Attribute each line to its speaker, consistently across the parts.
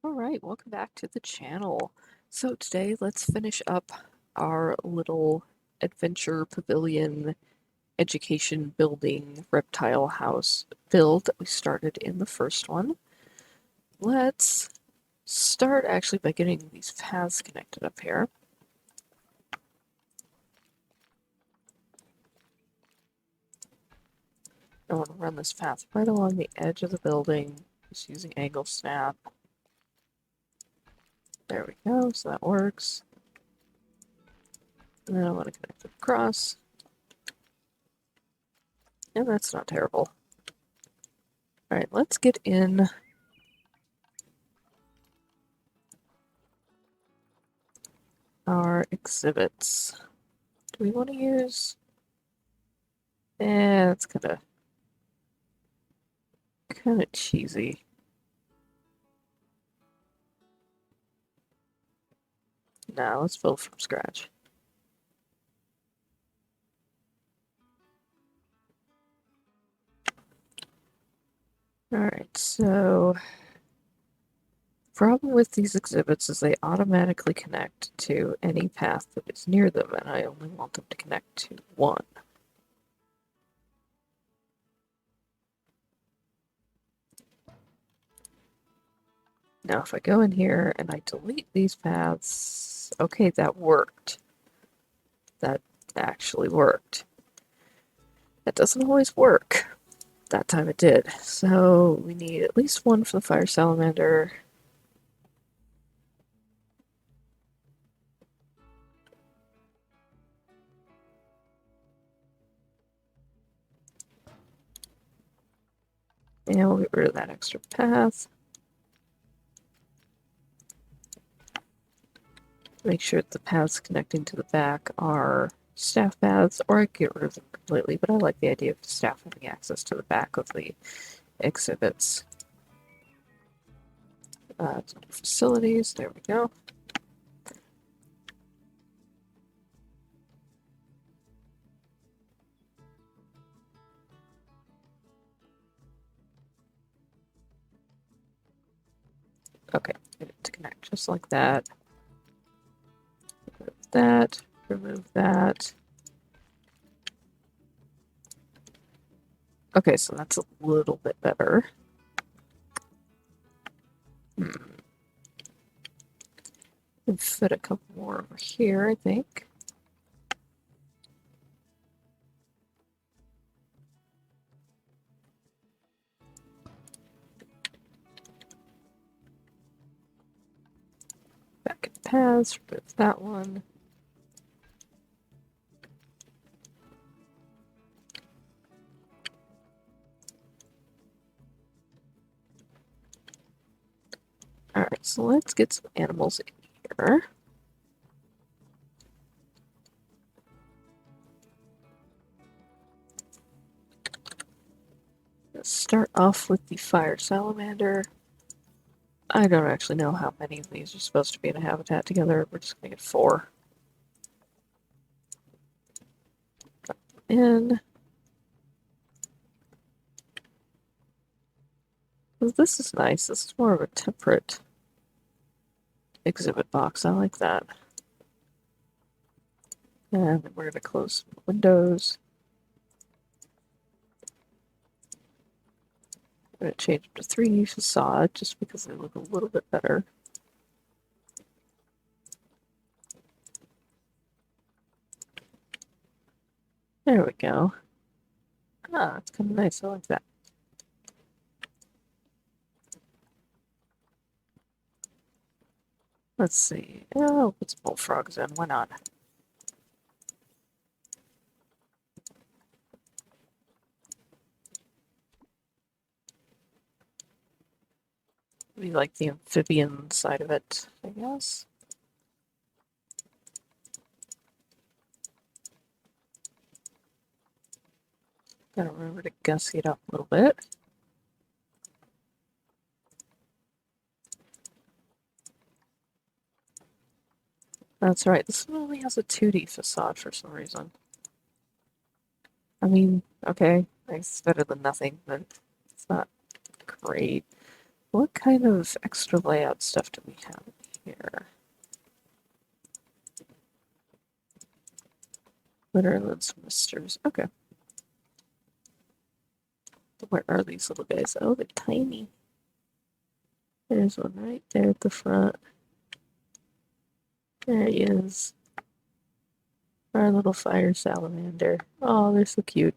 Speaker 1: Alright, welcome back to the channel. So today let's finish up our little adventure pavilion education building reptile house build that we started in the first one. Let's start actually by getting these paths connected up here. I want to run this path right along the edge of the building, just using angle snap. There we go, so that works. And then I want to connect it across. And that's not terrible. Alright, let's get in our exhibits. Do we want to use... it's kind of cheesy. Nah, let's build from scratch. Alright, so... problem with these exhibits is they automatically connect to any path that is near them, and I only want them to connect to one. Now if I go in here and I delete these paths, okay, that worked. That actually worked. That doesn't always work. That time it did. So we need at least one for the fire salamander. And we'll get rid of that extra path. Make sure that the paths connecting to the back are staff paths, or I get rid of them completely, but I like the idea of the staff having access to the back of the exhibits. Facilities, there we go. Okay, get it to connect just like that. Remove that, remove that. Okay, so that's a little bit better. And fit a couple more over here, I think. Back in paths, remove that one. Alright, so let's get some animals in here. Let's start off with the fire salamander. I don't actually know how many of these are supposed to be in a habitat together. We're just gonna get 4. In. Well, this is nice. This is more of a temperate exhibit box. I like that. And then we're gonna close some windows. I'm gonna change them to 3D facade just because they look a little bit better. There we go. Ah, it's kind of nice. I like that. Let's see. Oh, put some bullfrogs in. Why not? We like the amphibian side of it, I guess. Gotta remember to gussy it up a little bit. That's right, this one only has a 2D facade for some reason. I mean, okay, it's better than nothing, but it's not great. What kind of extra layout stuff do we have here? Litterlands misters. Okay. Where are these little guys? Oh, they're tiny. There's one right there at the front. There he is. Our little fire salamander. Oh, they're so cute.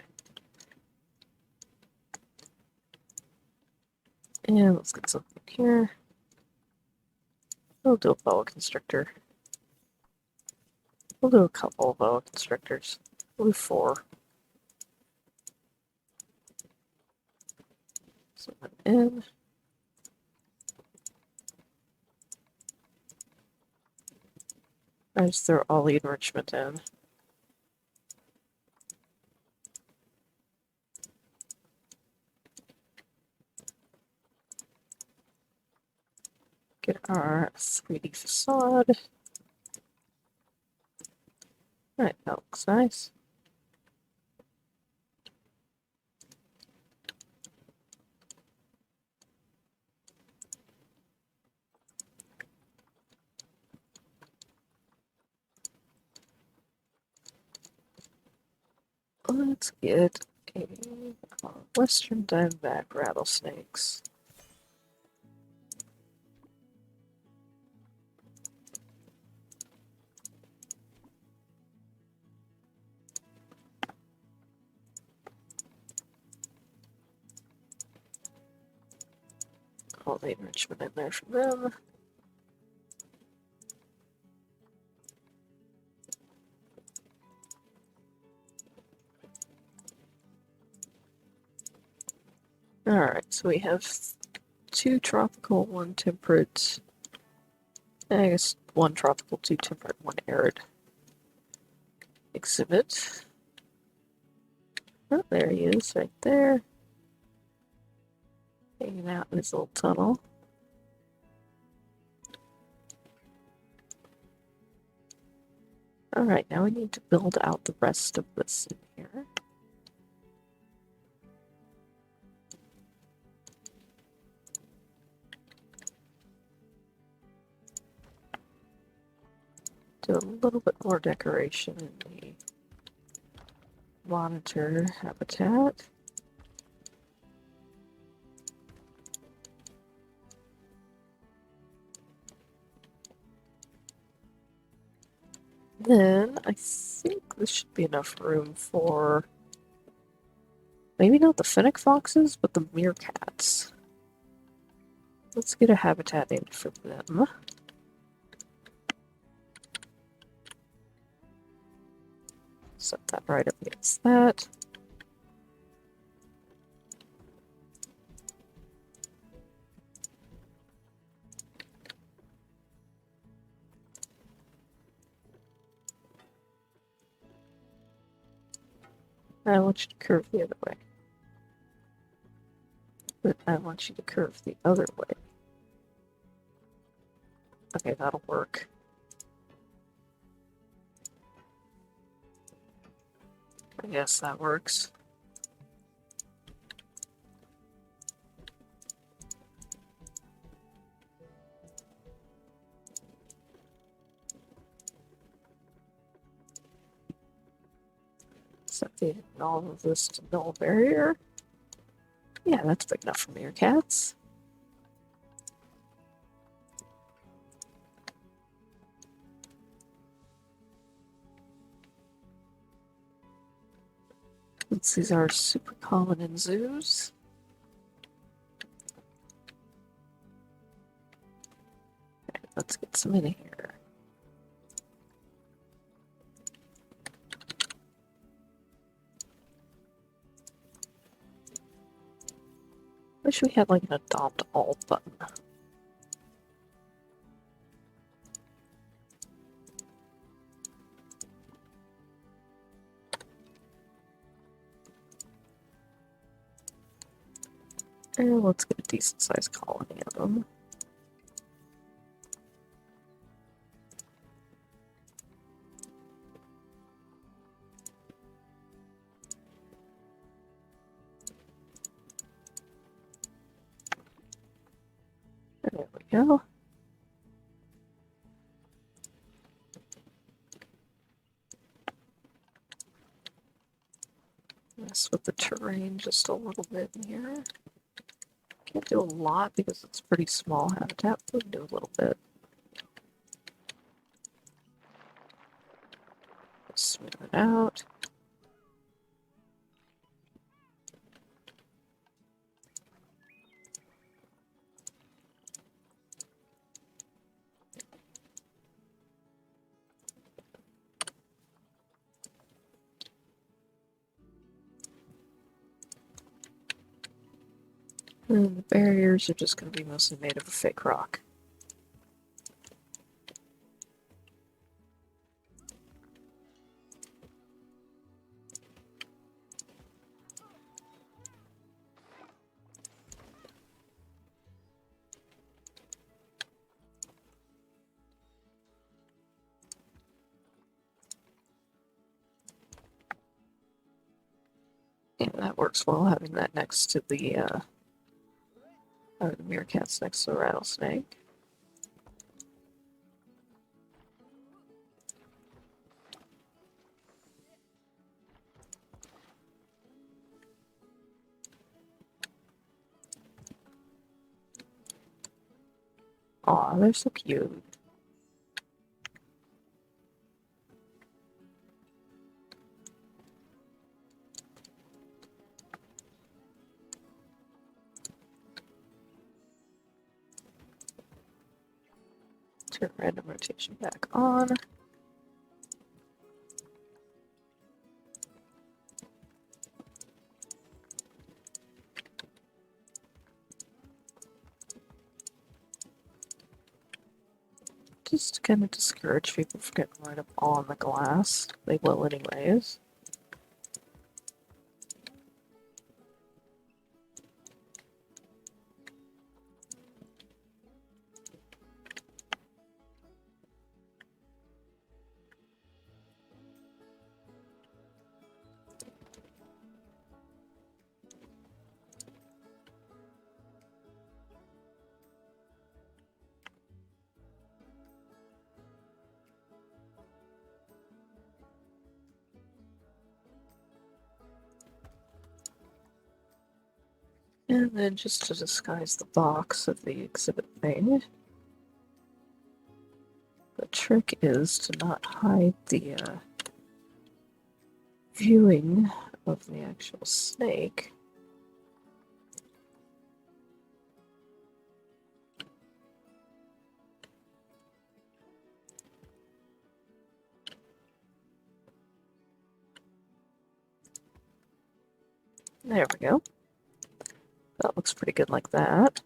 Speaker 1: And let's get something here. We'll do a boa constrictor. We'll do a couple of boa constrictors. We'll do 4. Zoom in. I just throw all the enrichment in. Get our 3D facade. Alright, that looks nice. Let's get a western diamondback rattlesnakes. All the enrichment in there for them. Alright, so we have 2 tropical, 1 temperate. I guess 1 tropical, 2 temperate, 1 arid. Exhibit. Oh, there he is, right there. Hanging out in his little tunnel. Alright, now we need to build out the rest of this in here. Do a little bit more decoration in the monitor habitat. Then I think this should be enough room for maybe not the fennec foxes, but the meerkats. Let's get a habitat named for them. Set that right up against that. I want you to curve the other way. But I want you to curve the other way. Okay, that'll work. I guess that works. Set all of this to null barrier. Yeah, that's big enough for meerkats. These are super common in zoos. Okay, let's get some in here. Wish we had like an adopt all button. And let's get a decent sized colony of them. we go. Mess with the terrain just a little bit in here. Can't do a lot because it's pretty small habitat, but we can do a little bit. Smooth it out. And the barriers are just going to be mostly made of a fake rock. And that works well, having that next to the meerkats next to the rattlesnake. Aw, they're so cute. Turn random rotation back on. Just to kind of discourage people from getting right up on the glass. They will anyways. And then just to disguise the box of the exhibit thing, the trick is to not hide the viewing of the actual snake. There we go. That looks pretty good like that.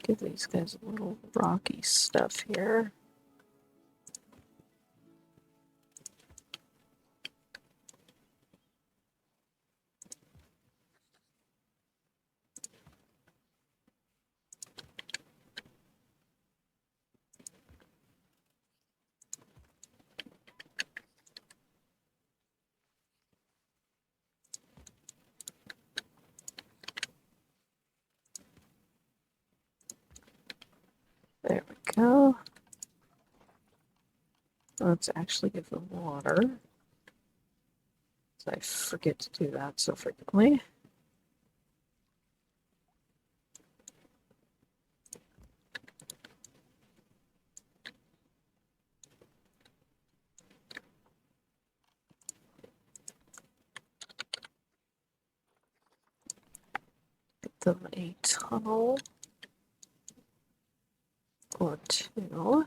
Speaker 1: Give these guys a little rocky stuff here. There we go. Let's actually give them water. I forget to do that so frequently. Get them a tunnel or two.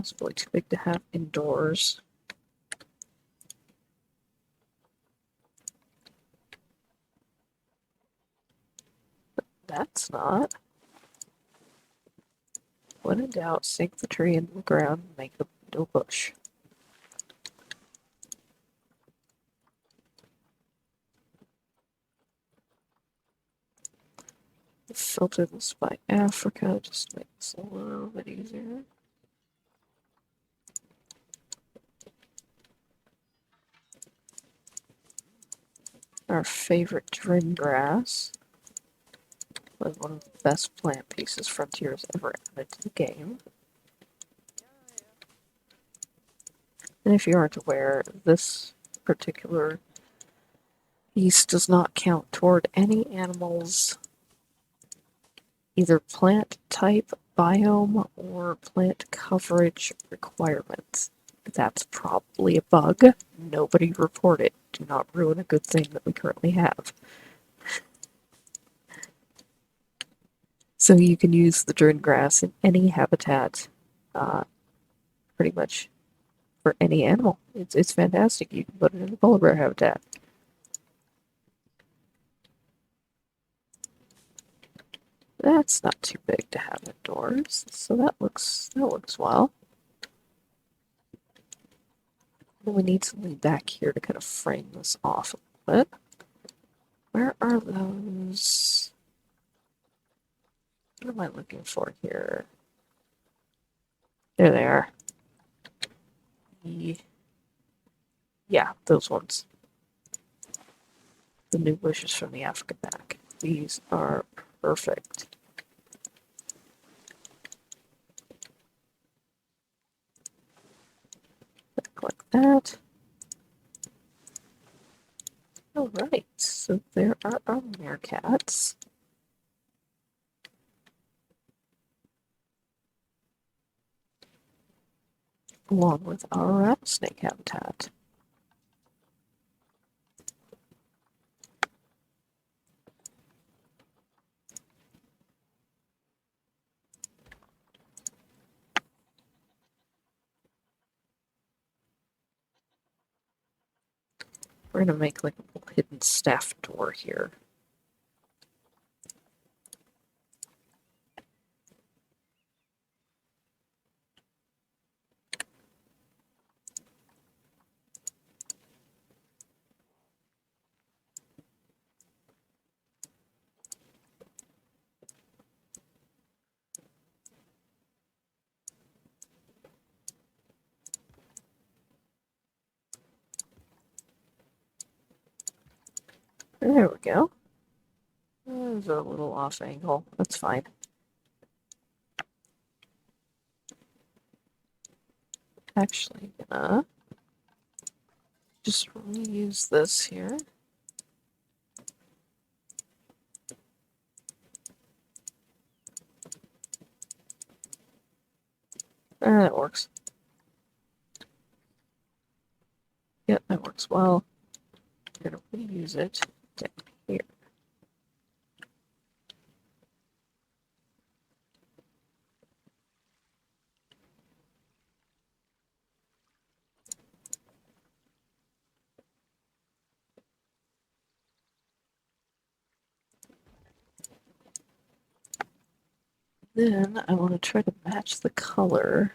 Speaker 1: possibly too big to have indoors. But that's not. When in doubt, sink the tree into the ground and make the window bush. Filter this by Africa just to make this a little bit easier. Our favorite drin grass was one of the best plant pieces Frontier's ever added to the game. And if you aren't aware, this particular piece does not count toward any animal's either plant type, biome, or plant coverage requirements. That's probably a bug. Nobody report it. Do not ruin a good thing that we currently have. So you can use the drin grass in any habitat, pretty much for any animal. It's fantastic. You can put it in a polar bear habitat. That's not too big to have indoors, so that looks well. Then we need something back here to kind of frame this off a little bit. Where are those? What am I looking for here? There they are. Yeah, those ones. The new bushes from the Africa pack. These are perfect. Like that. Alright, so there are our meerkats. Along with our rattlesnake habitat. We're gonna make like a little hidden staff door here. There we go. There's a little off angle. That's fine. Actually, gonna just reuse this here. That works. Yep, that works well. I'm gonna reuse it down here. Then I want to try to match the color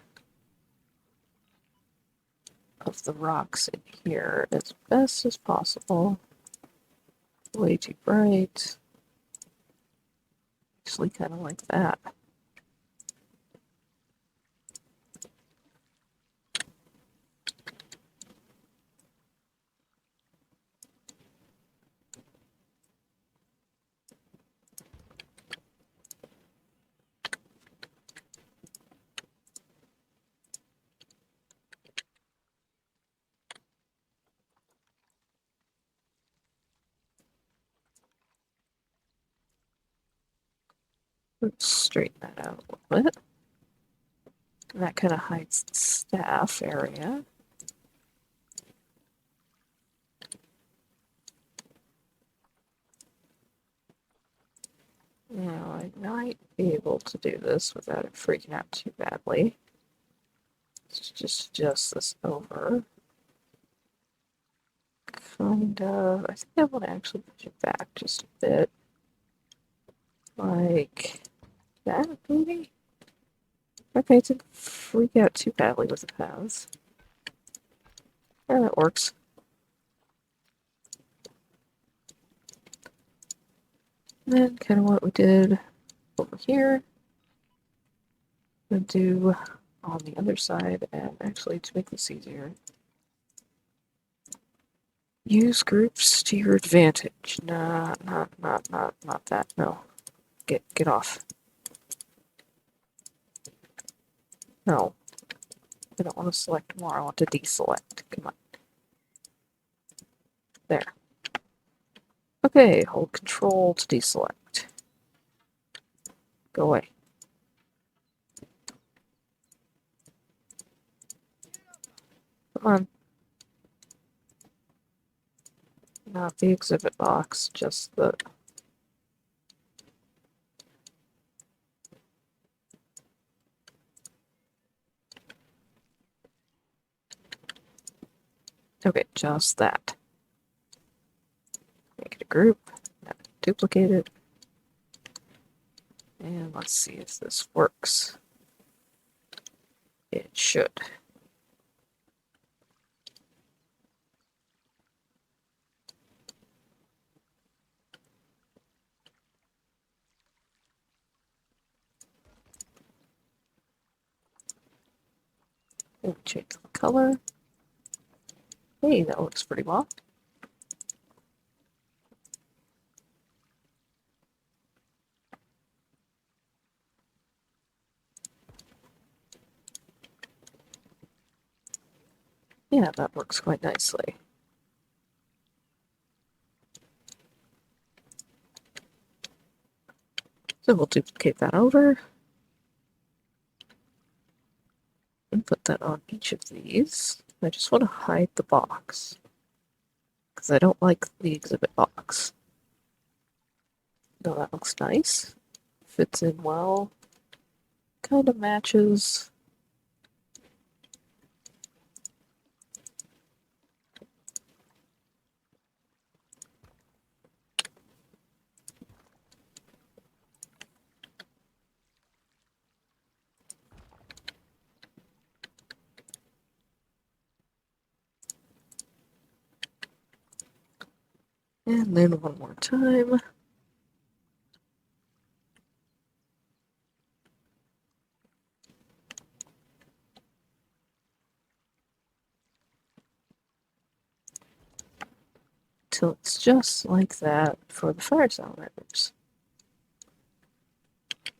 Speaker 1: of the rocks in here as best as possible. Way too bright. Actually, kind of like that. Let's straighten that out a little bit. And that kind of hides the staff area. Now, I might be able to do this without it freaking out too badly. Let's just adjust this over. Kind of. I think I want to actually push it back just a bit. Like that, maybe? Okay, it didn't freak out too badly with the paths. Yeah, that works. And then kind of what we did over here, we'll do on the other side, and actually to make this easier, use groups to your advantage. Not that. No, get off. No, I don't want to select more. I want to deselect. Come on. There. Okay, hold control to deselect. Go away. Come on. Not the exhibit box, just the... Okay, just that. Make it a group, duplicate it, and let's see if this works. It should. And change the color. Hey, that looks pretty well. Yeah, that works quite nicely. So we'll duplicate that over and put that on each of these. I just want to hide the box because I don't like the exhibit box. No, that looks nice. Fits in well. Kind of matches. And then one more time. Till it's just like that for the fire Salamanders.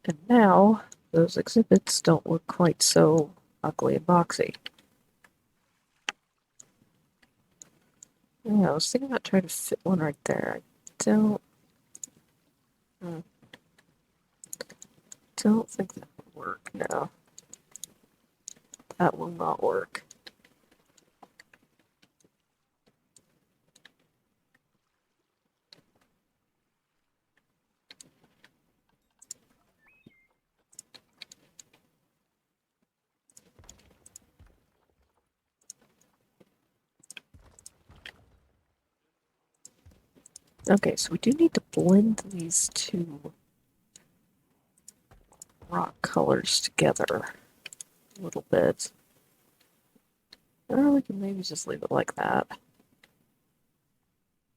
Speaker 1: And now, those exhibits don't look quite so ugly and boxy. Yeah, I was thinking about trying to fit one right there. I don't think that would work. No, that will not work. Okay, so we do need to blend these two rock colors together a little bit. Or we can maybe just leave it like that.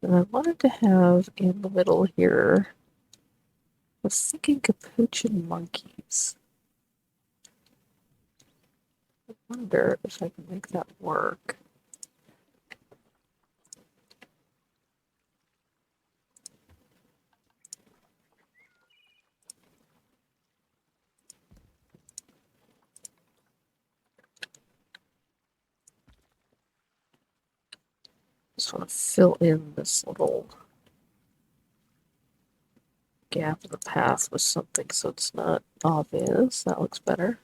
Speaker 1: And I wanted to have in the middle here, I was thinking capuchin monkeys. I wonder if I can make that work. Just want to fill in this little gap in the path with something so it's not obvious. That looks better.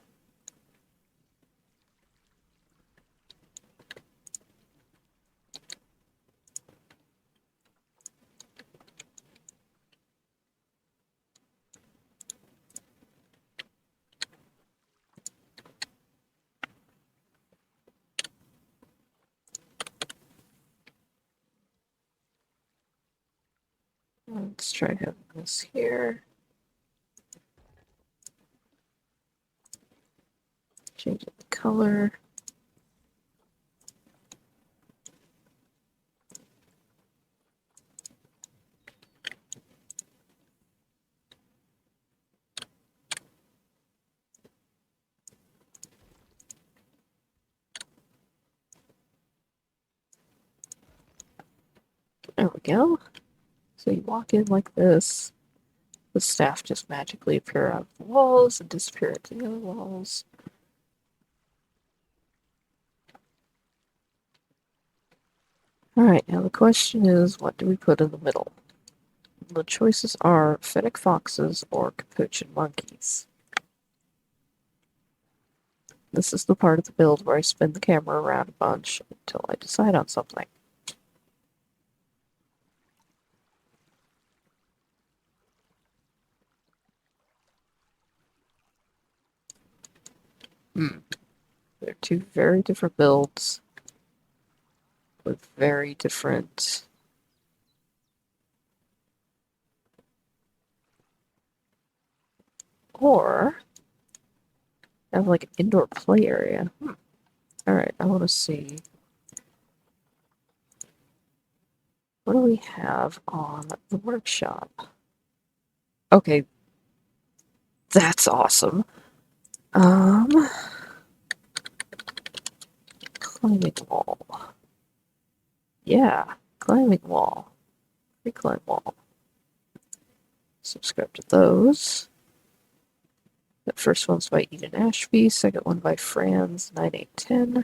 Speaker 1: Let's try having this here. Change the color. There we go. So you walk in like this. The staff just magically appear out of the walls and disappear into the other walls. Alright, now the question is, what do we put in the middle? The choices are fennec foxes or capuchin monkeys. This is the part of the build where I spin the camera around a bunch until I decide on something. They're two very different builds with very different or have like an indoor play area. Alright, I want to see. What do we have on the workshop? Okay, that's awesome. Climbing wall. Yeah, climbing wall. Free climb wall. Subscribe to those. The first one's by Eden Ashby, second one by Franz 9810.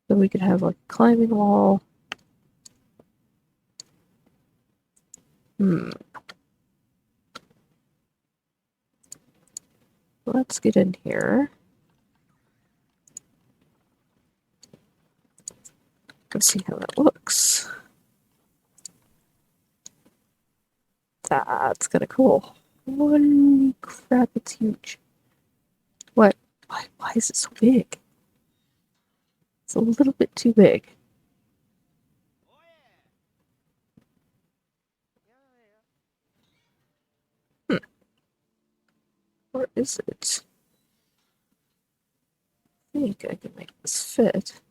Speaker 1: So we could have like a climbing wall. Let's get in here. Let's see how that looks. That's kind of cool. Holy crap, it's huge. What? Why is it so big? It's a little bit too big. Where is it? I think I can make this fit.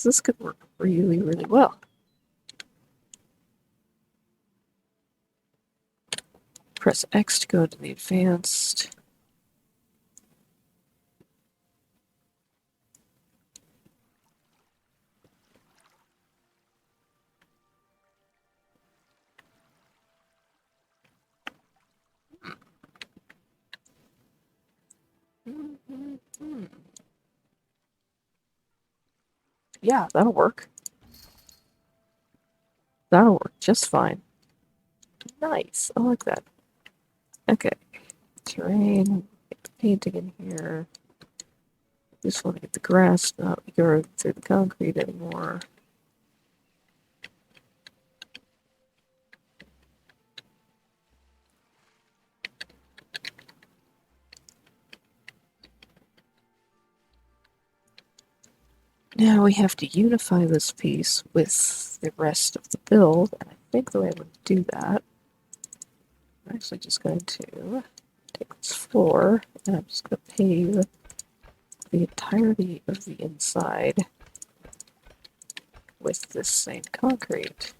Speaker 1: This could work really, really well. Press X to go into the advanced. Yeah, that'll work. That'll work just fine. Nice. I like that. Okay. Terrain. Get the painting in here. Just want to get the grass not go through the concrete anymore. Now we have to unify this piece with the rest of the build, and I think the way I would do that, I'm actually just going to take this floor, and I'm just going to pave the entirety of the inside with this same concrete.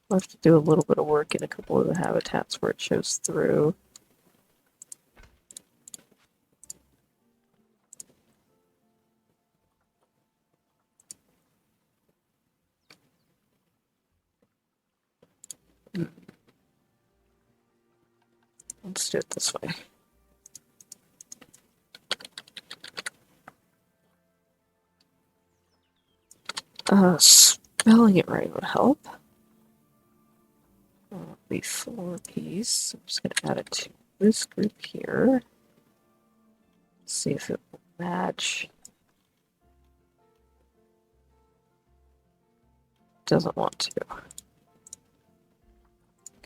Speaker 1: I'll have to do a little bit of work in a couple of the habitats where it shows through. Let's do it this way. Spelling it right would help. The floor piece. I'm just going to add it to this group here. See if it will match. Doesn't want to.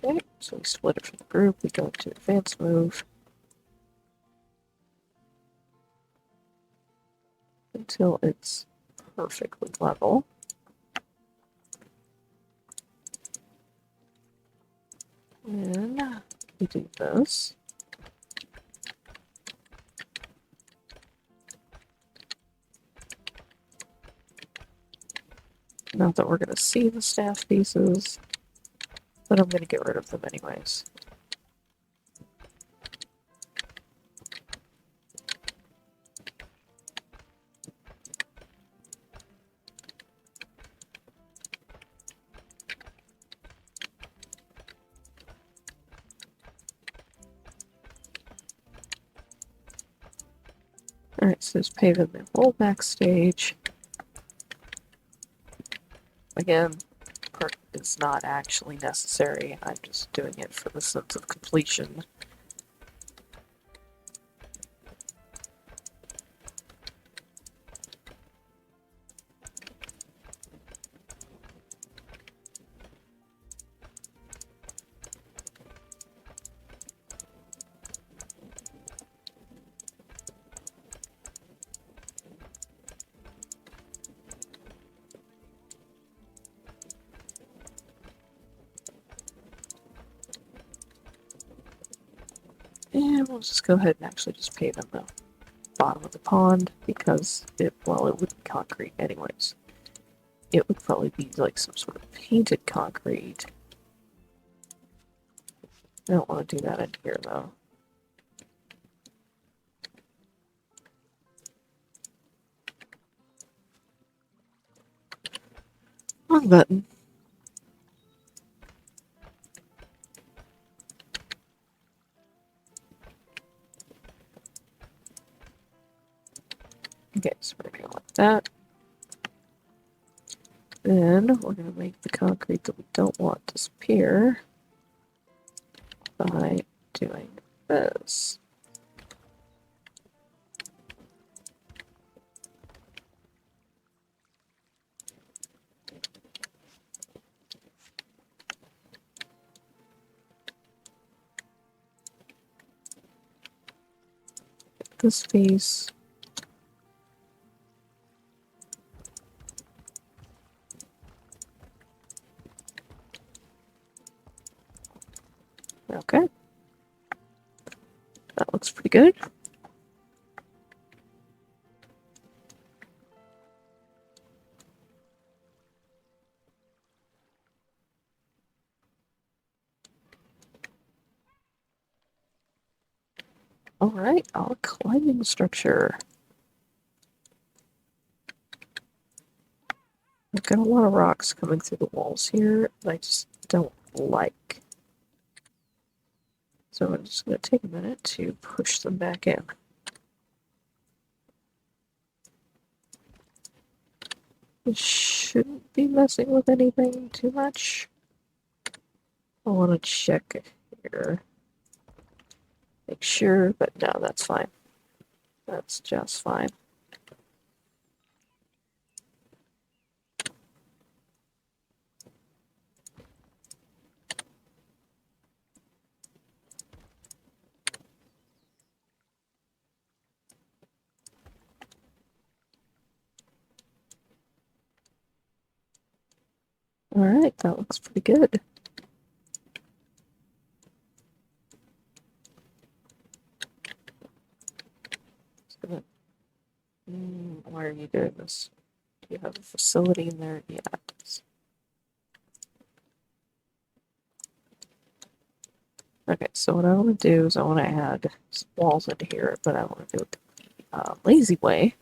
Speaker 1: Okay, so we split it from the group, we go into advanced move until it's perfectly level. And we do this. Not that we're going to see the staff pieces, but I'm going to get rid of them anyways. Alright, so there's paving the whole backstage. Again, part is not actually necessary. I'm just doing it for the sense of completion. And we'll just go ahead and actually just pave in the bottom of the pond because it would be concrete anyways. It would probably be like some sort of painted concrete. I don't want to do that in here though. Wrong button. Okay, so we're gonna go like that. Then we're gonna make the concrete that we don't want disappear by doing this. This piece. Okay. That looks pretty good. Alright, our climbing structure. I've got a lot of rocks coming through the walls here that I just don't like. So I'm just going to take a minute to push them back in. It shouldn't be messing with anything too much. I want to check here. Make sure, but no, that's fine. That's just fine. Alright, that looks pretty good. Why are you doing this? Do you have a facility in there? Yeah. Okay, so what I want to do is I want to add some walls into here, but I want to do it the lazy way.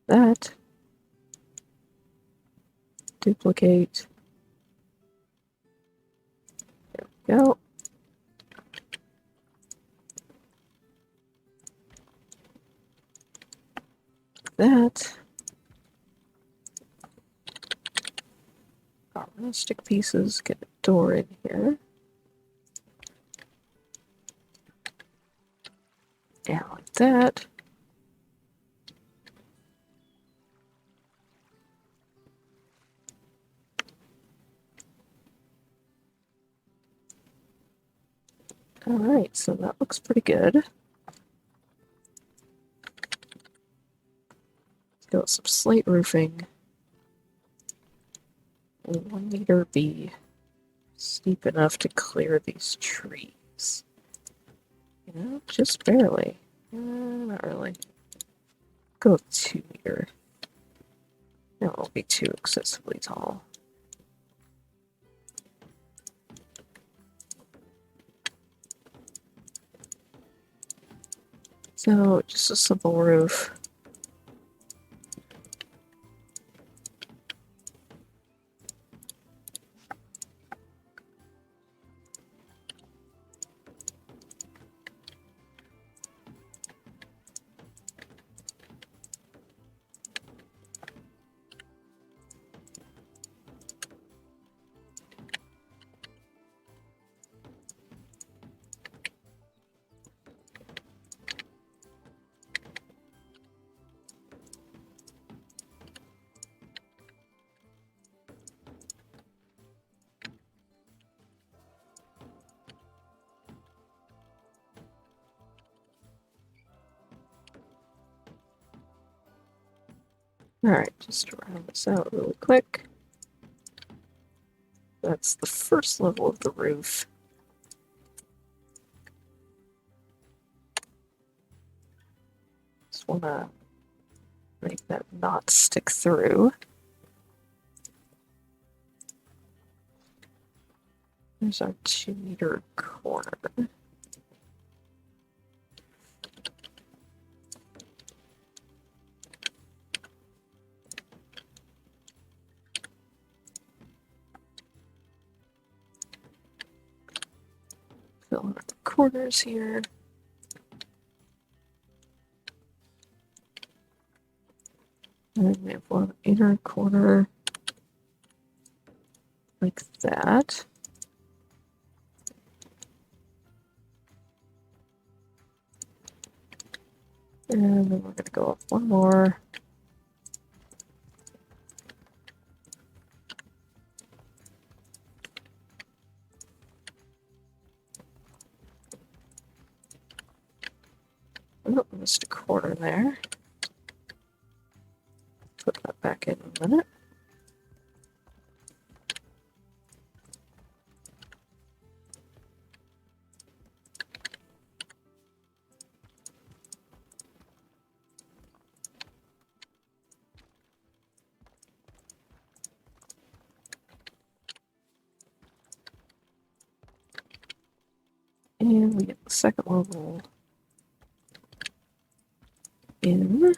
Speaker 1: That. Duplicate. There we go. That. our rustic pieces, get a door in here. Yeah, like that. Alright, so that looks pretty good. Let's go with some slate roofing. Will 1 meter be steep enough to clear these trees? You know, just barely. Not really. Go with 2 meter. No, it won't be too excessively tall. So, just a simple roof. Alright, just to round this out really quick. That's the first level of the roof. Just want to make that not stick through. There's our 2 meter corner. Fill in the corners here. And then we have one inner corner like that. And then we're going to go up one more. Oh, missed a corner there. Put that back in a minute. And we get the second level in.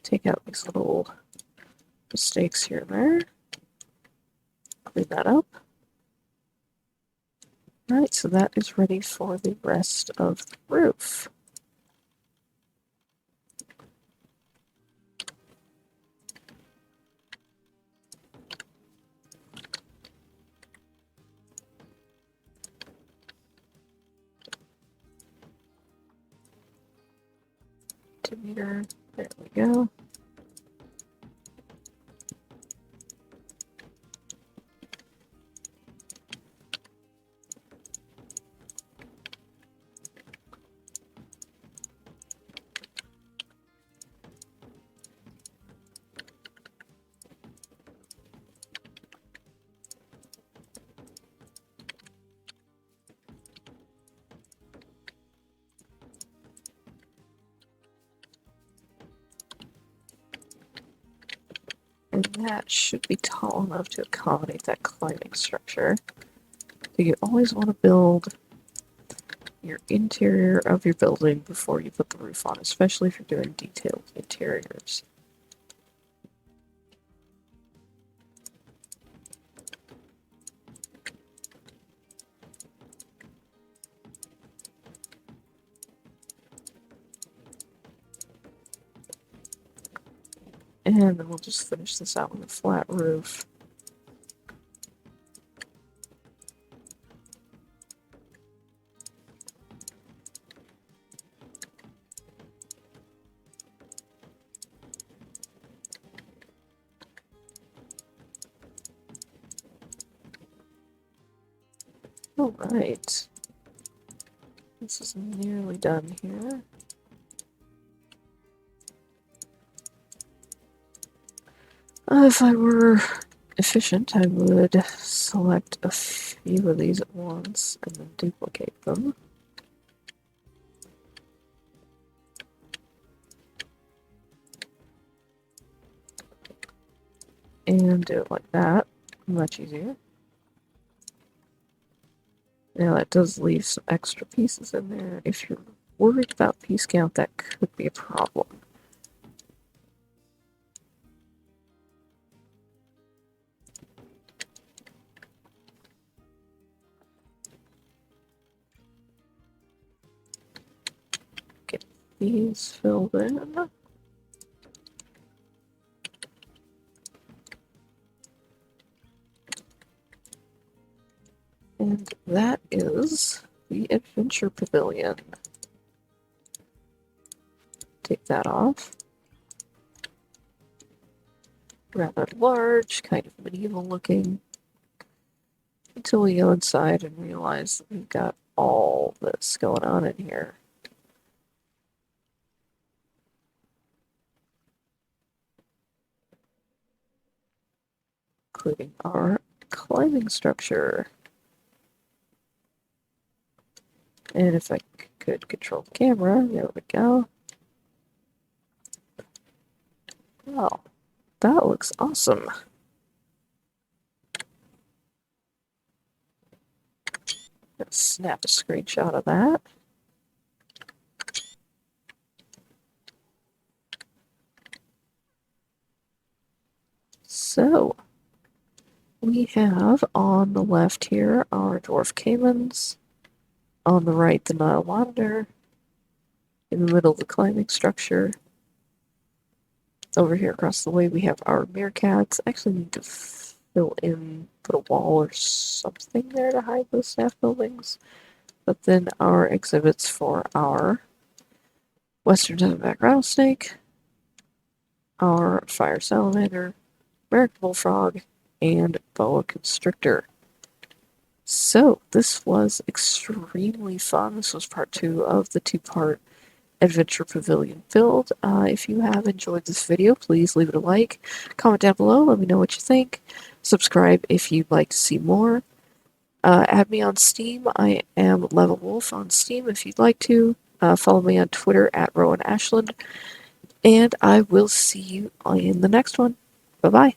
Speaker 1: Take out these little mistakes here and there. Clean that up. Alright, so that is ready for the rest of the roof. Meter. There we go. And that should be tall enough to accommodate that climbing structure. So you always want to build your interior of your building before you put the roof on, especially if you're doing detailed interiors. And then we'll just finish this out with a flat roof. Alright. This is nearly done here. If I were efficient, I would select a few of these at once and then duplicate them. And do it like that. Much easier. Now that does leave some extra pieces in there. If you're worried about piece count, that could be a problem. Get these filled in. And that is the Adventure Pavilion. Take that off. Rather large, kind of medieval looking. Until we go inside and realize that we've got all this going on in here. Including our climbing structure. And if I could control the camera, there we go. Wow, that looks awesome. Let's snap a screenshot of that. So, we have on the left here our dwarf caimans. On the right, the Salamander. In the middle, the climbing structure. Over here across the way, we have our meerkats. I actually need to fill in, put a wall or something there to hide those staff buildings. But then our exhibits for our Western Diamondback rattlesnake, our fire salamander, American bullfrog, and boa constrictor. So this was extremely fun. This was part 2 of the 2-part Adventure Pavilion build. If you have enjoyed this video, please leave it a like, comment down below, let me know what you think, subscribe if you'd like to see more. Add me on Steam. I am Level Wolf on Steam if you'd like to. Follow me on Twitter at Rowan Ashland. And I will see you in the next one. Bye-bye.